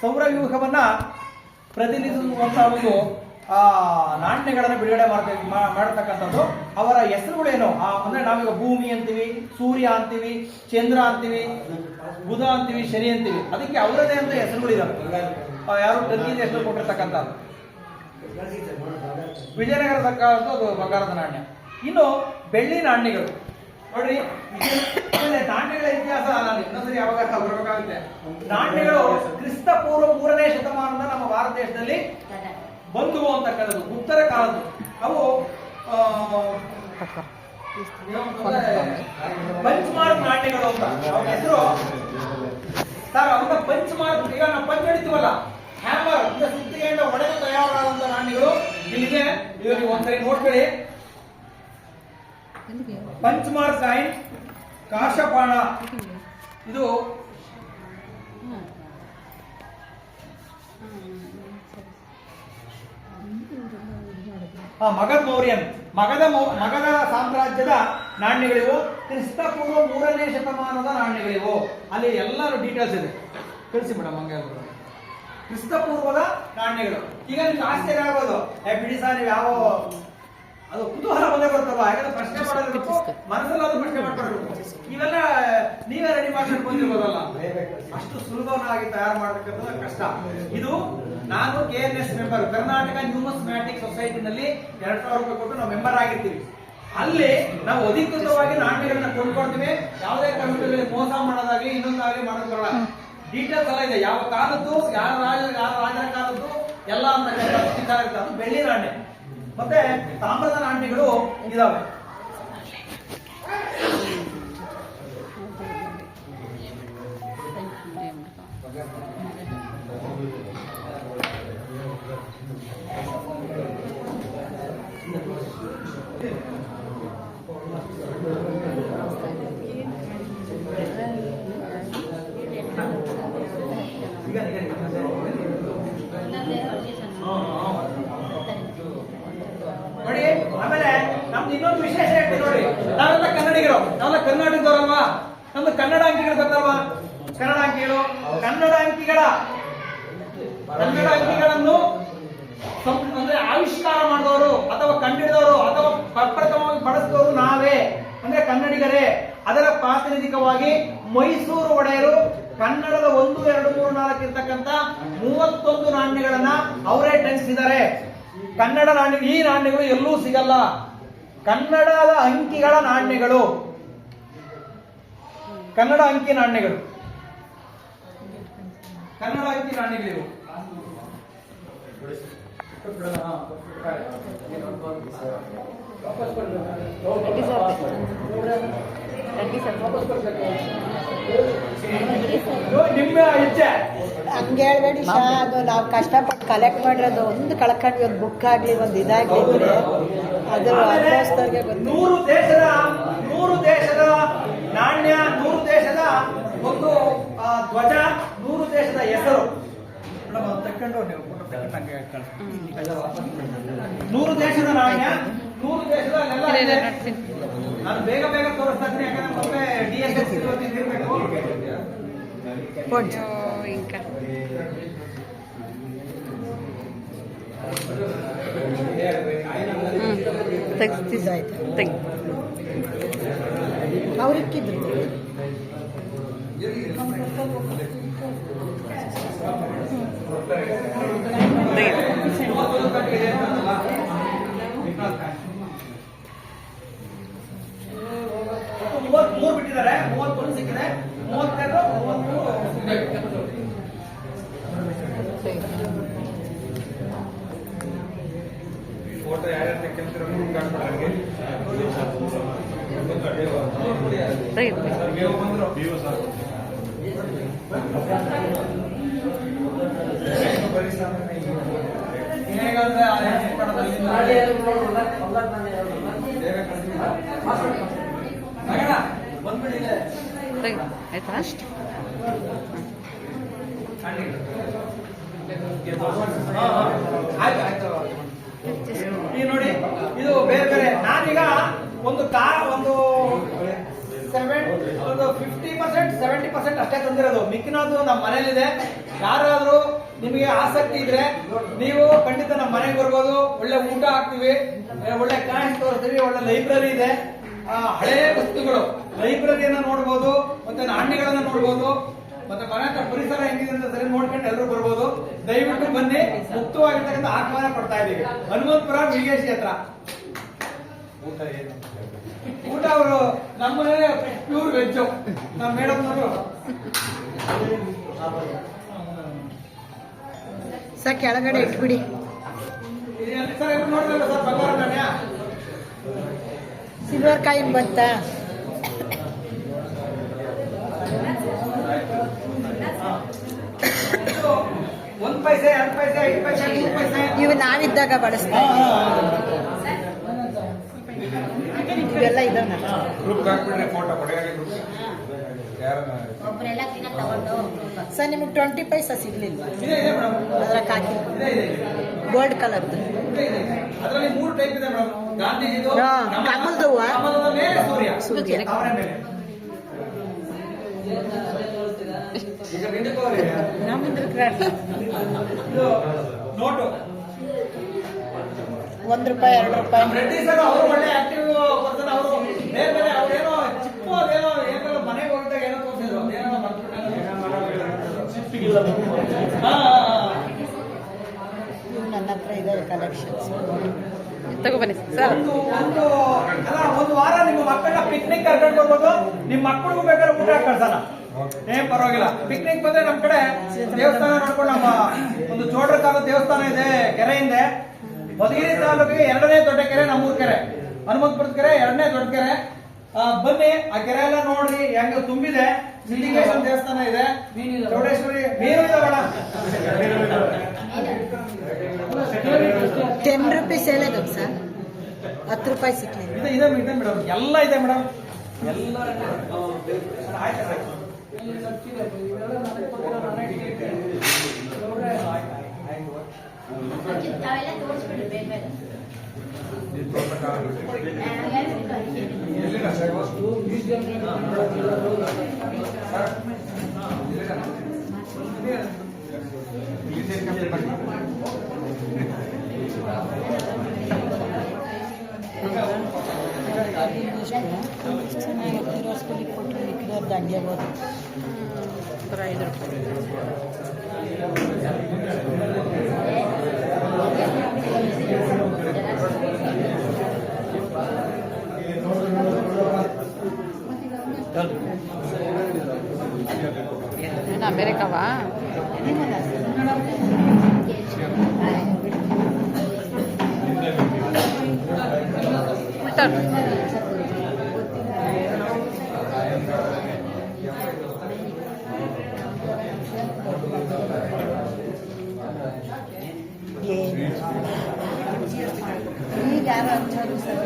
ಸೌರವ್ಯೂಹವನ್ನ ಪ್ರತಿನಿಧಿಸುವಂತಹ ಒಂದು ನಾಣ್ಯಗಳನ್ನು ಬಿಡುಗಡೆ ಮಾಡತಕ್ಕಂಥದ್ದು. ಅವರ ಹೆಸರುಗಳೇನು ಅಂದ್ರೆ ನಾವೀಗ ಭೂಮಿ ಅಂತೀವಿ, ಸೂರ್ಯ ಅಂತೀವಿ, ಚಂದ್ರ ಅಂತೀವಿ, ಬುಧ ಅಂತೀವಿ, ಶನಿ ಅಂತೀವಿ. ಅದಕ್ಕೆ ಅವರದೇ ಅಂತ ಹೆಸರುಗಳಿದಾವೆ. ಯಾರು ಟರ್ಕಿ ದೇಶದಲ್ಲಿ ಕೊಟ್ಟಿರ್ತಕ್ಕಂಥದ್ದು. ವಿಜಯನಗರ ಸರ್ಕಾರದ್ದು ಅದು ಬಂಗಾರದ ನಾಣ್ಯ. ಇನ್ನು ಬೆಳ್ಳಿ ನಾಣ್ಯಗಳು ನೋಡ್ರಿ. ನಾಣ್ಯಗಳ ಇತಿಹಾಸ ನಾನು ಇನ್ನೊಂದ್ಸರಿ ಯಾವಾಗ ಬರಬೇಕಾಗುತ್ತೆ. ನಾಣ್ಯಗಳು ಕ್ರಿಸ್ತ ಪೂರ್ವ 3ನೇ ಶತಮಾನದ ನಮ್ಮ ಭಾರತ ದೇಶದಲ್ಲಿ ಬಂದುವು ಅಂತಕ್ಕಂಥದ್ದು, ಉತ್ತರ ಕಾಲದ್ದು. ಅವು ಪಂಚ್ಮಾರ್ಕ್ ನಾಣ್ಯಗಳು ಅಂತ ಹೆಸರು ಸರ್. ಅವನ್ನ ಪಂಚ್ಮಾರ್ಕ್, ಈಗ ನಾವು ಪಂಚ್ ಹಿಡಿತೀವಲ್ಲ, ಹ್ಯಾಮರ್ ಅಂದ್ರೆ ಸುತ್ತಿಗೆಯಿಂದ ಒಡೆದು ತಯಾರಾದಂತ ನಾಣ್ಯಗಳು ಇಲ್ಲಿದೆ. ಇದು ನೀವು ಒಂದ್ಸರಿ ನೋಡ್ಕೊಳ್ಳಿ. ಪಂಚ್ಮಾರ್ಕ್ ಕಾಯಿನ್, ಕಾಶಪಾಣ, ಇದು ಮಗಧ ಮೌರ್ಯನ್, ಮಗಧ ಸಾಮ್ರಾಜ್ಯದ ನಾಣ್ಯಗಳಿವು. ಕ್ರಿಸ್ತ ಪೂರ್ವ 3ನೇ ಶತಮಾನದ ನಾಣ್ಯಗಳಿವು. ಅಲ್ಲಿ ಎಲ್ಲರೂ ಡೀಟೇಲ್ಸ್ ಇದೆ, ತಿಳಿಸಿ ಮೇಡಮ್. ಹಂಗೆ ಕ್ರಿಸ್ತ ಪೂರ್ವದ ನಾಣ್ಯಗಳು. ಈಗ ನಿಮ್ಗೆ ಆಶ್ಚರ್ಯ ಆಗೋದು, ಬಿಡಿ ಸರ್ ನೀವು ಯಾವ ಅದು ಕುತೂಹಲ ಬಂದೇ ಬರ್ತಲ್ವ. ಯಾಕಂದ್ರೆ ಪ್ರಶ್ನೆ ಮಾಡೋದಕ್ಕೂ ಮನಸ್ಸಲ್ಲಿ ಅದು ಪ್ರಶ್ನೆ ಮಾಡ್ಕೊಳ್ಬೇಕು. ಇವೆಲ್ಲ ನೀವೇ ರೆಡಿ ಮಾಡ್ಕೊಂಡು ಬಂದಿರ್ಬೋದಲ್ಲ. ಅಷ್ಟು ಸುಲಭವಾಗಿ ತಯಾರು ಮಾಡತಕ್ಕಂಥದ್ದು ಕಷ್ಟ. ಇದು ನಾನು KNS ಮೆಂಬರ್, ಕರ್ನಾಟಕ ನ್ಯೂಮಿಸ್ಮ್ಯಾಟಿಕ್ ಸೊಸೈಟಿನಲ್ಲಿ 2,000 ರೂಪಾಯಿ ಕೊಟ್ಟು ನಾವು ಮೆಂಬರ್ ಆಗಿರ್ತೀವಿ. ಅಲ್ಲಿ ನಾವು ಅಧಿಕೃತವಾಗಿ ನಾಣ್ಯಗಳನ್ನ ಕೊಂಡ್ಕೊಳ್ತೀವಿ. ಯಾವುದೇ ಕಾರಣದಲ್ಲಿ ಮೋಸ ಮಾಡೋದಾಗ್ಲಿ ಇನ್ನೊಂದಾಗ್ಲಿ ಮಾಡೋದ್ ಬರಲ್ಲ. ಡೀಟೇಲ್ಸ್ ಎಲ್ಲ ಇದೆ, ಯಾವ ಕಾಲದ್ದು, ಯಾರ ರಾಜರ ಕಾಲದ್ದು ಎಲ್ಲ ಅಂತ ಇರುತ್ತೆ. ಅದು ಬೆಳ್ಳಿ ನಾಣ್ಯ. ಮತ್ತೆ ತಾಮ್ರದ ನಾಣ್ಯಗಳು ಇದಾವೆ. ನೋಡಿ, ಆಮೇಲೆ ನಮ್ದು ಇನ್ನೊಂದು ವಿಶೇಷ ಹೇಳ್ತೀನಿ ನೋಡಿ. ನಾವೆಲ್ಲ ಕನ್ನಡಿಗರು, ನಾವೆಲ್ಲ ಕರ್ನಾಟಕದವರಲ್ವಾ. ನಮ್ದು ಕನ್ನಡ ಅಂಕಿಗಳು ಗೊತ್ತಲ್ವಾ? ಕನ್ನಡ ಅಂಕಿಗಳು, ಕನ್ನಡ ಅಂಕಿಗಳನ್ನು ಅಂದ್ರೆ ಆವಿಷ್ಕಾರ ಮಾಡಿದವರು ಅಥವಾ ಕಂಡಿಡಿದವರು ಅಥವಾ ಪ್ರಪ್ರಥಮವಾಗಿ ಬಳಸಿದವರು ನಾವೇ, ಅಂದ್ರೆ ಕನ್ನಡಿಗರೇ. ಅದರ ಪ್ರಾತಿನಿಧಿಕವಾಗಿ ಮೈಸೂರು ಒಡೆಯರು ಕನ್ನಡದ 1, 2, 3, 4 ಇರ್ತಕ್ಕಂಥ 31 ನಾಣ್ಯಗಳನ್ನ ಅವರೇ ಟೆನ್ಸಿದ್ದಾರೆ. ಕನ್ನಡ ನಾಣ್ಯ, ಈ ನಾಣ್ಯಗಳು ಎಲ್ಲೂ ಸಿಗಲ್ಲ. ಕನ್ನಡದ ಅಂಕಿಗಳ ನಾಣ್ಯಗಳು, ಕನ್ನಡ ಅಂಕಿ ನಾಣ್ಯಗಳು, ಕನ್ನಡ ಅಂಕಿ ನಾಣ್ಯಗಳಿವು. ನಿಮ್ಮ ಇಚ್ಛೆ ಹಂಗೆ ಹೇಳ್ಬೇಡಿ ಶಾ. ಅದು ನಾವು ಕಷ್ಟಪಟ್ಟು ಕಲೆಕ್ಟ್ ಮಾಡಿರೋದು ಒಂದು ಕಳ್ಕೊಂಡ್ವಿ, ಒಂದು ಬುಕ್ ಆಗ್ಲಿ, ಒಂದು ಇದಾಗ್ಲಿ ಇದ್ರೆ ಅದು ಅನುಭವಿಸಿದವ್ರಿಗೆ ಗೊತ್ತು. 100 ದೇಶದ ನಾಣ್ಯ, 100 ದೇಶದ ಒಂದು ಧ್ವಜ, 100 ದೇಶದ ಹೆಸರು ತಕೊಂಡು ನೀವು 100 ದೇಶದ ನಾಣ್ಯ, 100 ದೇಶದ ನಾನು ಬೇಗ ತೋರಿಸ್ತಾ ಇದ್ದೀನಿ. ಯಾಕಂದ್ರೆ ಮತ್ತೆ DSS ಇರಬೇಕು. ఇంకా ಅವ್ರಿಕ್ಕಿದ್ರು ಮೂರು ಬಿಟ್ಟಿದ್ದಾರೆ. 31 ಸಿಕ್ಕಿದೆ, 32, 33 ಫೋಟೋ ಯಾರ್ಯಾರು ತೆಕ್ಕಿರ್ತೀರ ಆಯ್ತಾ ಅಷ್ಟು ಈಗ ನೋಡಿ, ಇದು ಬೇರೆ ಬೇರೆ. ನಾನೀಗ ಒಂದು 50%, 70% ಅಷ್ಟೇ ತಂದಿರೋದು. ಮಿಕ್ಕಿನದು ನಮ್ಮ ಮನೇಲಿದೆ. ಯಾರಾದ್ರೂ ನಿಮಗೆ ಆಸಕ್ತಿ ಇದ್ರೆ ನೀವು ಖಂಡಿತ ನಮ್ಮ ಮನೆಗೆ ಬರ್ಬೋದು. ಒಳ್ಳೆ ಊಟ ಹಾಕ್ತಿವಿ, ಒಳ್ಳೆ ಕ್ಲಾಸ್ ತೋರಿಸ್ತೀವಿ, ಒಳ್ಳೆ ಲೈಬ್ರರಿ ಇದೆ, ಹಳೆಯ ವಸ್ತುಗಳು ಲೈಬ್ರರಿಯನ್ನ ನೋಡ್ಬೋದು, ಮತ್ತೆ ನಾಣ್ಯಗಳನ್ನ ನೋಡ್ಬೋದು, ಮತ್ತೆ ಮನೆ ಹತ್ರ ಪರಿಸರ ಹೆಂಗಿದೆ ಅಂತ ಸರಿ ನೋಡ್ಕೊಂಡು ಎಲ್ಲರೂ ಬರ್ಬೋದು. ದಯವಿಟ್ಟು ಬನ್ನಿ, ಮುಕ್ತವಾಗಿರ್ತಕ್ಕಂಥ ಆಹ್ವಾನ ಕೊಡ್ತಾ ಇದೀವಿ. ಹನುಮಂತಪುರ ವಿಗೇಶಿ ಹತ್ರ. ಊಟ ಅವರು ನಮ್ಮನೆ ಪ್ಯೂರ್ ವೆಜ್, ನಮ್ಮ ಮೇಡಮ್ನವರು. ಸರ್ ಕೆಳಗಡೆ ಇಟ್ಬಿಡಿ. ಸರ್ ನೋಡಿದ್ರಲ್ಲ ಸರ್ ಬಂಗಾರ ನಾಣ್ಯ, ಸಿಲ್ವರ್ ಕಾಯಿನ್ ಬಂತಾ? ಒಂದ್ ಪೈಸೆ, 2 ಪೈಸೆ, 5 ಪೈಸೆ, 3 ಪೈಸೆ ಇವು ನಾವಿದ್ದಾಗ ಬಳಸ್ತಾ ಇವೆಲ್ಲ ಇದಾವ. ಸರ್ ನಿಮಗೆ 20 ಪೈಸಾ ಸಿಗ್ಲಿಲ್ಲ? ಇದೆ ಮೇಡಮ್, ಅದ್ರಾಗ ಹಾಕಿ ಇದೆ. ಗೋಲ್ಡ್ ಕಲರ್ದು. ಅದರಲ್ಲಿ 3 ಟೈಪ್ ಇದೆ ಮೇಡಮ್. ಗಾಂಧೀಜಿದು, ಕಮಲದ ಹೂವ, ಕಮಲದ ಮೇಲೆ ಸೂರ್ಯ, ಸೂರ್ಯ. ಅವರ ಮೇಲೆ. ಈಗ ಬೆಂಡಕೋರಿ ಇದು ನೋಟು. ₹1 ₹2. ರೆಡ್ಡಿ ಸರ್ ಅವರು ಒಳ್ಳೆ ಆಕ್ಟಿವ್ ಪರ್ಸನ್. ಅವರು ಬೇರೆ ಬೇರೆ ಅವ್ರೇನೋ ಚಿಕ್ಕ ಅದೇನೋ ಏನೋ ಮನೆಗೆ ಹೋಗಿದ್ದಾಗ ಏನೋ ತೋರಿಸಿದ್ರು, ಏನೋ ನನ್ನ ಹತ್ರ ಇದಾವೆ ಕಲೆಕ್ಷನ್ಸ್. ತಗೊಬನ್ನಿ ಸರ್. ಒಂದು ವಾರ ನಿಮ್ಮ ಮಕ್ಕಳನ್ನ ಪಿಕ್ನಿಕ್ ಕರ್ಕೊಂಡು ಬರ್ಬೋದು. ನಿಮ್ಮ ಮಕ್ಕಳಿಗೂ ಬೇಕಾದ್ರೆ ಊಟ ಕಳ್ಸೋಣ, ಏನ್ ಪರವಾಗಿಲ್ಲ. ಪಿಕ್ನಿಕ್ ಬಂದ್ರೆ ನಮ್ ಕಡೆ ದೇವಸ್ಥಾನ ನೋಡ್ಕೊಂಡು, ನಮ್ಮ ಒಂದು ಚೋಡ್ರ ಕಾಲ ದೇವಸ್ಥಾನ ಇದೆ ಕೆರೆ ಹಿಂದೆ. ಮಧುಗಿರಿ ತಾಲೂಕಿಗೆ 2ನೇ ದೊಡ್ಡ ಕೆರೆ ನಮ್ಮೂರ್ ಕೆರೆ, ಹನುಮಂತಪುರದ ಕೆರೆ 2ನೇ ದೊಡ್ಡ ಕೆರೆ. ಬನ್ನಿ, ಆ ಕೆರೆ ಎಲ್ಲ ನೋಡ್ರಿ ಹೆಂಗ ತುಂಬಿದೆ. ಸಿದ್ಧಿಗೇಶ್ವರ ದೇವಸ್ಥಾನ ಇದೆ, ಚೌಡೇಶ್ವರಿ ನೀರು ಇದೆ ಮೇಡಮ್. ₹10 ಹೇಳಿದ್ರು ಸರ್, ₹10 ಸಿಕ್ಲಿಲ್ಲ. ಇದೆ ಮೇಡಮ್, ಎಲ್ಲ ಇದೆ ಮೇಡಮ್, ಎಲ್ಲ. ಚೆನ್ನಾಗಿರೋ ಸ್ಕೂಲಿಗೆ ಕೊಟ್ಟರು ಮಿಕ್ಕಿದವ್ರು ದಂಗೆ ಬೋದು. ₹5. ಏನು ಅಮೇರಿಕಾವಾ? ಈಗ ಯಾರು ಹಂಚೋದು ಸರ್?